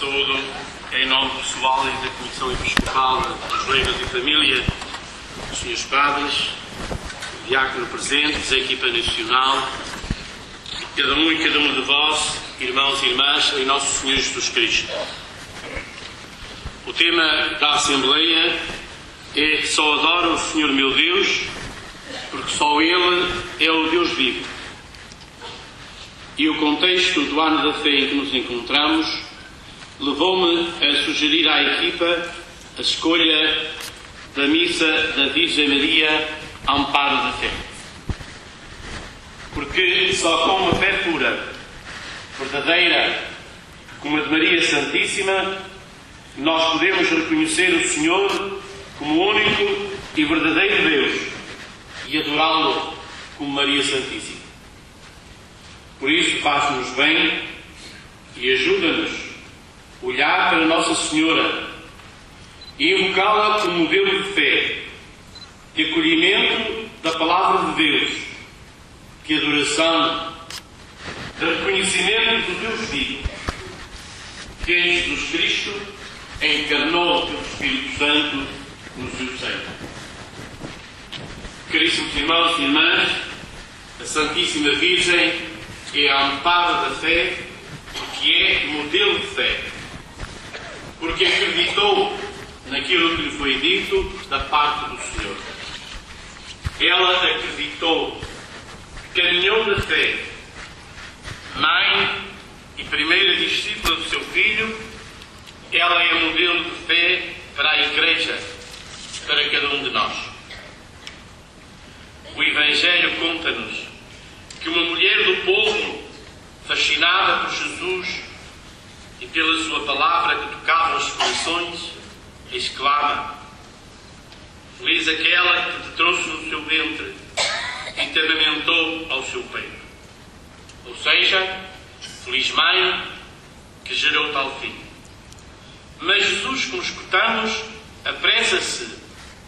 Saúdo em nome pessoal e da Comissão Episcopal dos Leigos e Família, os senhores padres, o diácono presentes, a equipa nacional, cada um e cada uma de vós, irmãos e irmãs, em nosso Senhor Jesus Cristo. O tema da Assembleia é "Só adoro o Senhor meu Deus, porque só Ele é o Deus vivo". E o contexto do ano da fé em que nos encontramos levou-me a sugerir à equipa a escolha da missa da Virgem Maria, Amparo da Fé. Porque só com uma fé pura, verdadeira, como a de Maria Santíssima, nós podemos reconhecer o Senhor como o único e verdadeiro Deus e adorá-lo como Maria Santíssima. Por isso, faz-nos bem e ajuda-nos a olhar para Nossa Senhora e invocá-la como modelo de fé, de acolhimento da Palavra de Deus, de adoração, de reconhecimento do Deus vivo, que em Jesus Cristo encarnou pelo Espírito Santo no seu seio. Caríssimos irmãos e irmãs, a Santíssima Virgem é a amparo da fé, porque é modelo de fé, porque acreditou naquilo que lhe foi dito da parte do Senhor. Ela acreditou, caminhou na fé, mãe e primeira discípula do seu filho. Ela é modelo de fé para a Igreja, para cada um de nós. O Evangelho conta-nos que uma mulher do povo, fascinada por Jesus e pela sua palavra que tocava os corações, exclama: "Feliz aquela que te trouxe no seu ventre e te amamentou ao seu peito". Ou seja, feliz mãe que gerou tal filho. Mas Jesus, como escutamos, apressa-se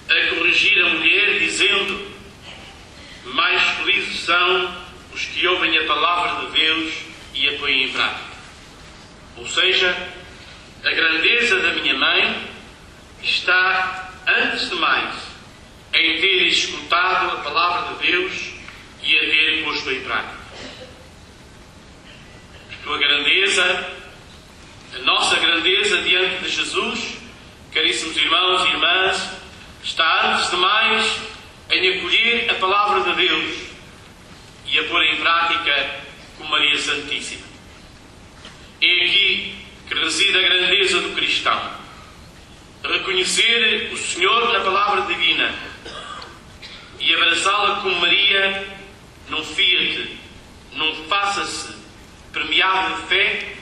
a corrigir a mulher, dizendo: "Mais felizes são os que ouvem a palavra de Deus e a põem em prática". Ou seja, a grandeza da minha mãe está, antes de mais, em ter escutado a palavra de Deus e a ter posto em prática. A tua grandeza, a nossa grandeza diante de Jesus, caríssimos irmãos e irmãs, está, antes de mais, em acolher a palavra de Deus e a pôr em prática como Maria Santíssima. É aqui que reside a grandeza do cristão. Reconhecer o Senhor na palavra divina e abraçá-la como Maria num fiat, num faça-se permeável de fé,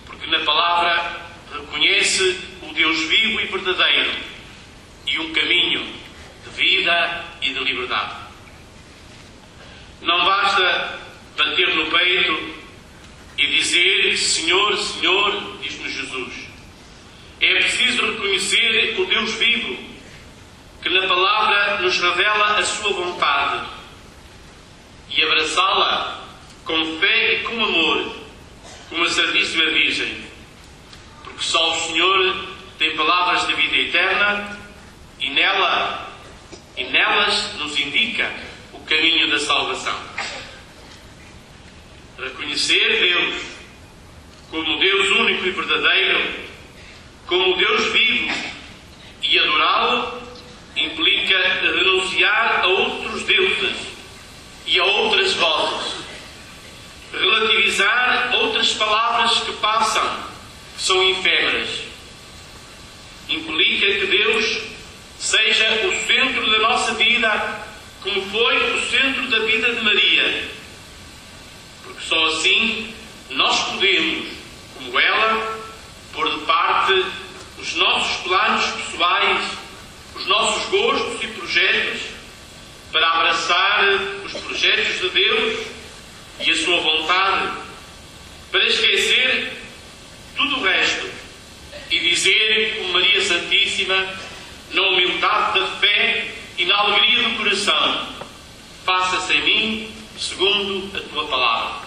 porque na palavra reconhece o Deus vivo e verdadeiro e um caminho de vida e de liberdade. Não basta bater no peito e dizer "Senhor, Senhor", diz-nos Jesus. É preciso reconhecer o Deus vivo, que na palavra nos revela a sua vontade, e abraçá-la com fé e com amor, como a Santíssima Virgem, porque só o Senhor tem palavras de vida eterna e nelas nos indica o caminho da salvação. Reconhecer Deus como Deus único e verdadeiro, como Deus vivo, e adorá-lo implica renunciar a outros deuses e a outras vozes, relativizar outras palavras que passam, que são efêmeras. Implica que Deus seja o centro da nossa vida, como foi o centro da vida de Maria, porque só assim nós podemos, como ela, pôr de parte os nossos planos pessoais, os nossos gostos e projetos, para abraçar os projetos de Deus e a sua vontade, para esquecer tudo o resto e dizer, como Maria Santíssima, na humildade da fé e na alegria do coração: "Faça-se em mim segundo a tua palavra".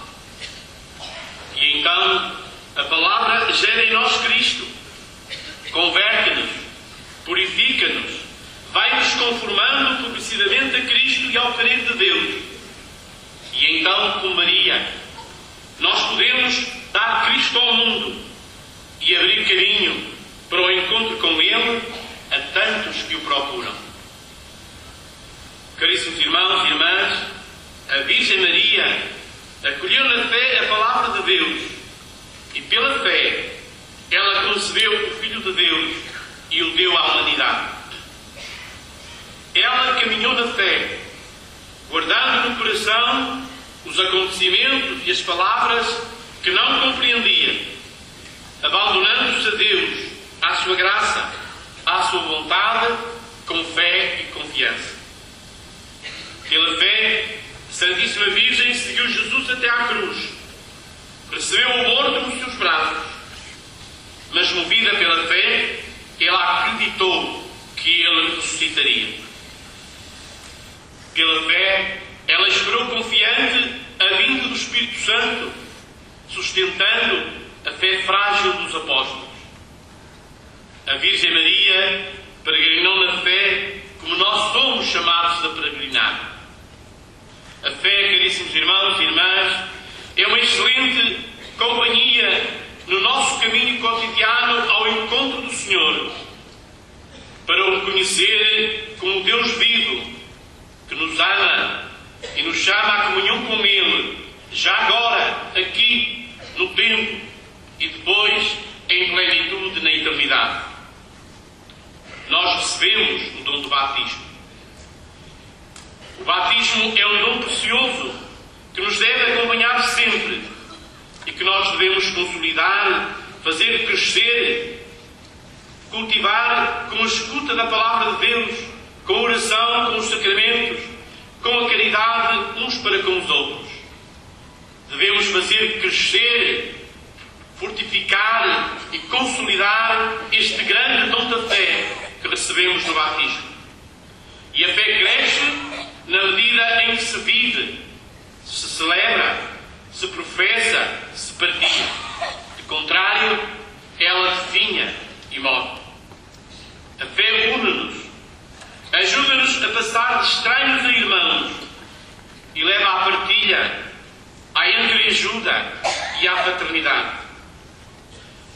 E então A palavra gera em nós Cristo, converte-nos, purifica-nos, vai-nos conformando progressivamente a Cristo e ao querer de Deus. E então, com Maria, nós podemos dar Cristo ao mundo e abrir caminho para o encontro com Ele a tantos que o procuram. Caríssimos irmãos e irmãs, a Virgem Maria acolheu na fé a palavra de Deus e pela fé ela concebeu o Filho de Deus e o deu à humanidade. Ela caminhou na fé, guardando no coração os acontecimentos e as palavras que não compreendia, abandonando-se a Deus, à sua graça, à sua vontade, com fé e confiança. Pela fé, a Santíssima Virgem seguiu Jesus até à cruz, recebeu o morto nos seus braços, mas movida pela fé, ela acreditou que ele ressuscitaria. Pela fé, ela esperou confiante a vinda do Espírito Santo, sustentando a fé frágil dos apóstolos. A Virgem Maria peregrinou na fé como nós somos chamados a peregrinar. A fé, caríssimos irmãos e irmãs, é uma excelente companhia no nosso caminho cotidiano ao encontro do Senhor, para o conhecer como Deus vivo, que nos ama e nos chama à comunhão com Ele, já agora, aqui, no tempo, e depois em plenitude na eternidade. Nós recebemos o dom do batismo. O batismo é um dom precioso que nos deve acompanhar sempre e que nós devemos consolidar, fazer crescer, cultivar com a escuta da palavra de Deus, com a oração, com os sacramentos, com a caridade uns para com os outros. Devemos fazer crescer, fortificar e consolidar este grande dom da fé que recebemos no batismo. E a fé cresce na medida em que se vive, se celebra, se professa, se partilha. De contrário, ela definha e morre. A fé une-nos, ajuda-nos a passar de estranhos a irmãos e leva à partilha, à entreajuda e à fraternidade.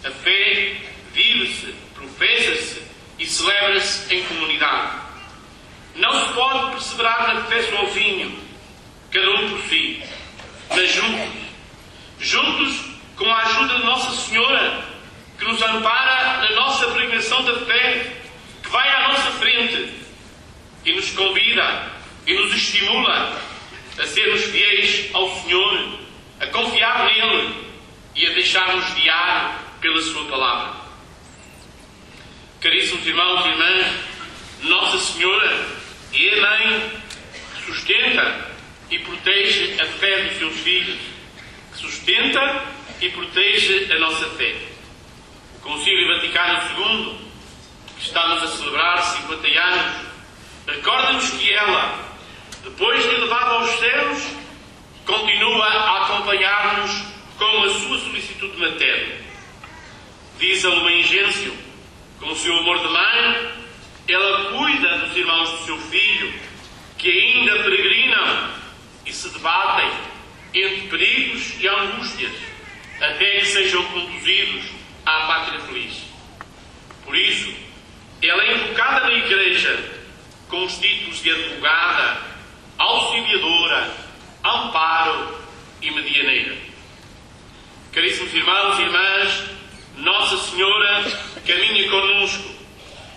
A fé vive-se, professa-se e celebra-se em comunidade. Não se pode perseverar na fé sozinho, cada um por si, mas juntos com a ajuda de Nossa Senhora, que nos ampara na nossa peregrinação da fé, que vai à nossa frente e nos convida e nos estimula a sermos fiéis ao Senhor, a confiar nele e a deixar-nos guiar pela sua palavra. Caríssimos irmãos e irmãs, Nossa Senhora é a mãe que sustenta e protege a fé dos seus filhos, que sustenta e protege a nossa fé. O Concílio Vaticano II, que estamos a celebrar 50 anos, recorda-nos que ela, depois de elevada aos céus, continua a acompanhar-nos com a sua solicitude materna. Diz a Lumen Gentium, com o seu amor de mãe, ela cuida dos irmãos do seu filho, que ainda peregrinam e se debatem entre perigos e angústias, até que sejam conduzidos à pátria feliz. Por isso, ela é invocada na Igreja com os títulos de advogada, auxiliadora, amparo e medianeira. Caríssimos irmãos e irmãs, Nossa Senhora caminha conosco,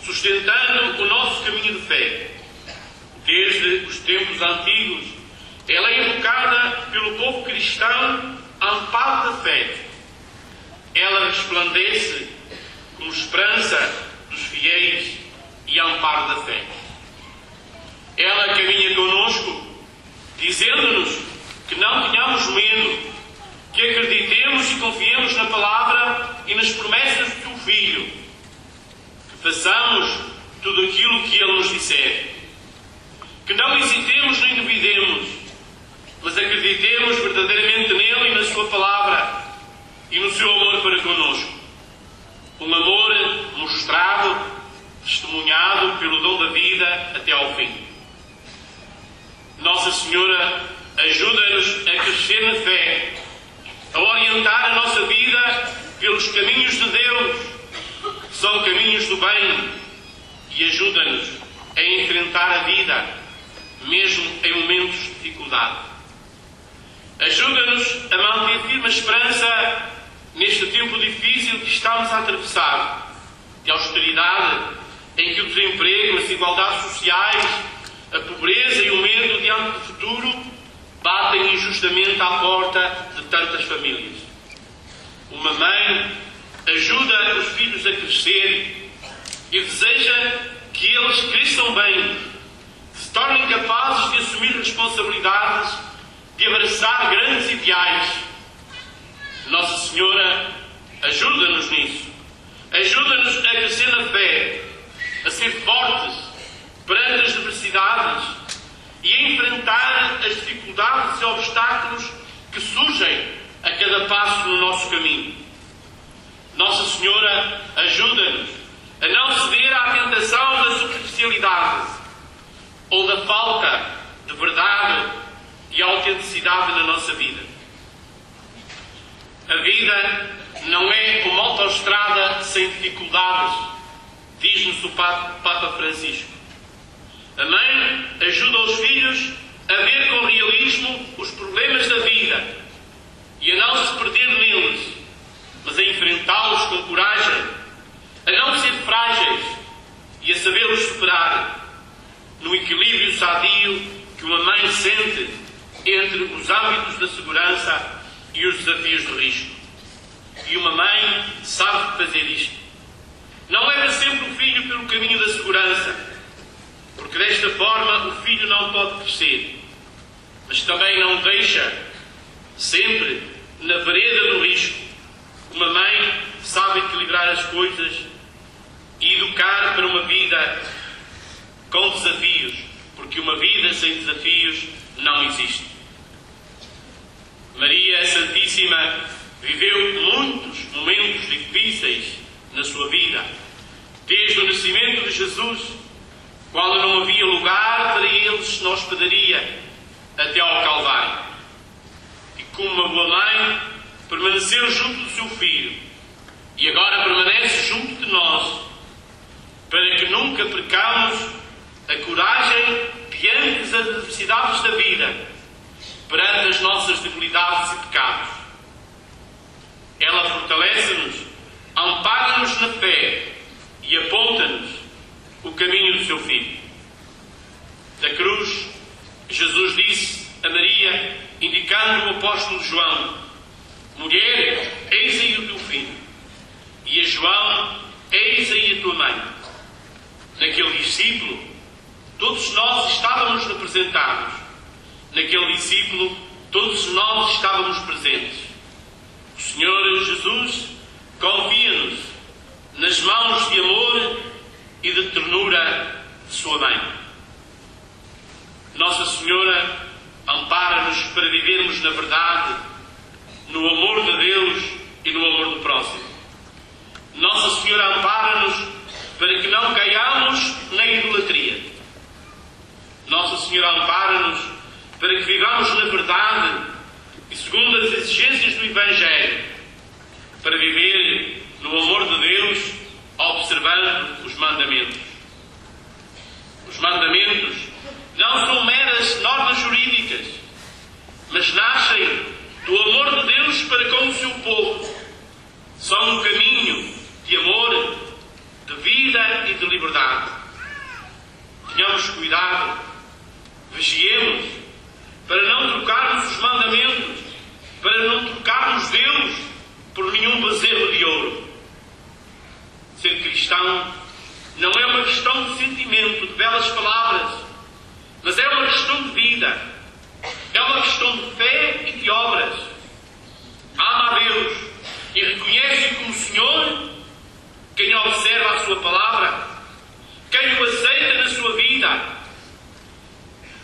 sustentando o nosso caminho de fé. Desde os tempos antigos, ela é invocada pelo povo cristão amparo da fé. Ela resplandece como esperança dos fiéis e amparo da fé. Ela caminha conosco, dizendo-nos que não tenhamos medo, que acreditemos e confiemos na palavra e nas promessas do seu Filho, que façamos tudo aquilo que Ele nos disser, que não hesitemos nem duvidemos, mas acreditemos verdadeiramente nele e na sua palavra e no seu amor para crescer na fé, a orientar a nossa vida pelos caminhos de Deus, que são caminhos do bem, e ajuda-nos a enfrentar a vida, mesmo em momentos de dificuldade. Ajuda-nos a manter firme a esperança neste tempo difícil que estamos a atravessar, de austeridade, em que o desemprego, as desigualdades sociais, a pobreza e o medo diante do futuro batem injustamente à porta de tantas famílias. Uma mãe ajuda os filhos a crescer e deseja que eles cresçam bem, se tornem capazes de assumir responsabilidades, de abraçar grandes ideais. Nossa Senhora ajuda-nos nisso. Ajuda-nos a crescer na fé, a ser fortes perante as adversidades e a enfrentar as dificuldades e obstáculos que surgem a cada passo no nosso caminho. Nossa Senhora ajuda-nos a não ceder à tentação da superficialidade ou da falta de verdade e autenticidade na nossa vida. A vida não é uma autoestrada sem dificuldades, diz-nos o Papa Francisco. A mãe ajuda os filhos a ver com realismo os problemas da vida e a não se perder neles, mas a enfrentá-los com coragem, a não ser frágeis e a sabê-los superar, no equilíbrio sadio que uma mãe sente entre os âmbitos da segurança e os desafios do risco. E uma mãe sabe fazer isto. Não leva sempre o filho pelo caminho da segurança, porque desta forma o filho não pode crescer, mas também não deixa sempre na vereda do risco. Uma mãe sabe equilibrar as coisas e educar para uma vida com desafios, porque uma vida sem desafios não existe. Maria Santíssima viveu muitos momentos difíceis na sua vida, desde o nascimento de Jesus, quando não havia lugar para eles na hospedaria, até ao Calvário. E como uma boa mãe, permaneceu junto do seu filho, e agora permanece junto de nós, para que nunca percamos a coragem diante das adversidades da vida, perante as nossas debilidades e pecados. Ela fortalece-nos, ampara-nos na fé e aponta-nos o caminho do seu Filho. Da cruz, Jesus disse a Maria, indicando o apóstolo João: mulher, eis aí o teu filho. E a João: eis aí a tua mãe. Naquele discípulo, todos nós estávamos representados. Naquele discípulo, todos nós estávamos presentes. O Senhor Jesus confia-nos nas mãos de amor e de ternura de sua mãe. Nossa Senhora ampara-nos para vivermos na verdade, no amor de Deus e no amor do próximo. Nossa Senhora ampara-nos para que não caiamos na idolatria. Nossa Senhora ampara-nos para que vivamos na verdade e segundo as exigências do Evangelho, para viver no amor de Deus, observando os mandamentos. Os mandamentos não são meras normas jurídicas, mas nascem do amor de Deus para com o seu povo. São um caminho de amor, de vida e de liberdade. Tenhamos cuidado, vigiemos, para não trocarmos os mandamentos, para não trocarmos Deus por nenhum bezerro de ouro. Ser cristão não é uma questão de sentimento, de belas palavras, mas é uma questão de vida. É uma questão de fé e de obras. Ama a Deus e reconhece como Senhor quem observa a sua palavra, quem o aceita na sua vida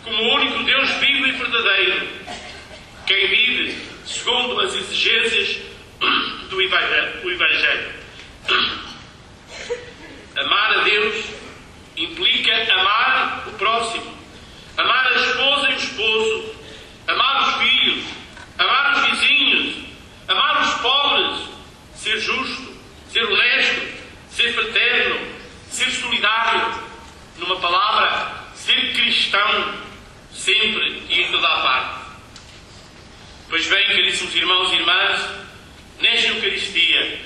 como o único Deus vivo e verdadeiro, quem vive segundo as exigências do Evangelho. Amar a Deus implica amar o próximo, amar a esposa e o esposo, amar os filhos, amar caríssimos irmãos e irmãs, nesta Eucaristia,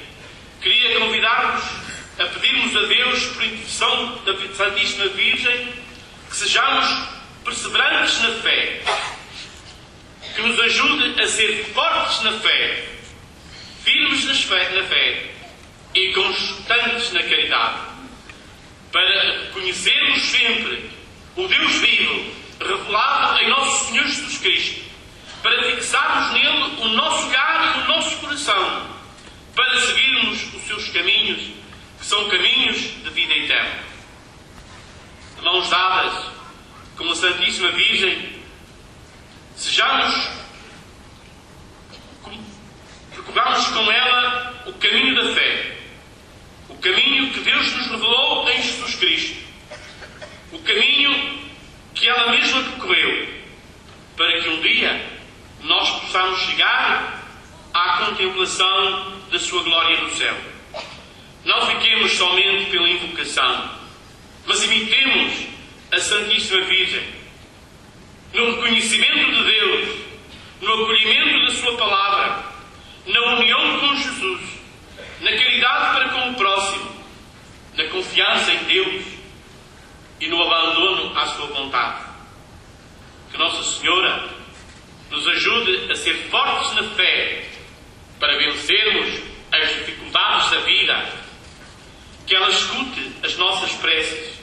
queria convidar-vos a pedirmos a Deus, por intercessão da Santíssima Virgem, que sejamos perseverantes na fé, que nos ajude a ser fortes na fé, firmes na fé e constantes na caridade, para conhecermos sempre o Deus vivo, revelado em nosso Senhor Jesus Cristo, para fixarmos nele o nosso olhar e o nosso coração, para seguirmos os seus caminhos, que são caminhos de vida eterna. De mãos dadas com a Santíssima Virgem, percorramos com ela o caminho da fé, o caminho que Deus nos revelou em Jesus Cristo, o caminho que ela mesma percorreu, para que um dia nós possamos chegar à contemplação da sua glória no céu. Não fiquemos somente pela invocação, mas imitemos a Santíssima Virgem no reconhecimento de Deus, no acolhimento da sua palavra, na união com Jesus, na caridade para com o próximo, na confiança em Deus e no abandono à sua vontade. Que Nossa Senhora nos ajude a ser fortes na fé para vencermos as dificuldades da vida, que ela escute as nossas preces,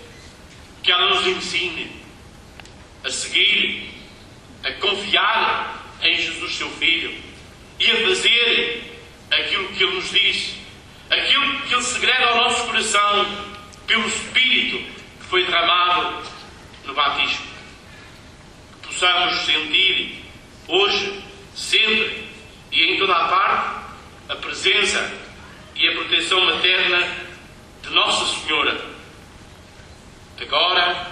que ela nos ensine a seguir, a confiar em Jesus, seu Filho, e a fazer aquilo que Ele nos diz, aquilo que Ele segrega ao nosso coração pelo Espírito que foi derramado no batismo. Que possamos sentir hoje, sempre e em toda a parte a presença e a proteção materna de Nossa Senhora, agora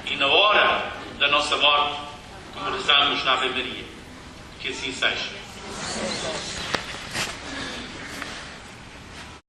e na hora da nossa morte, como rezamos na Ave Maria. Que assim seja.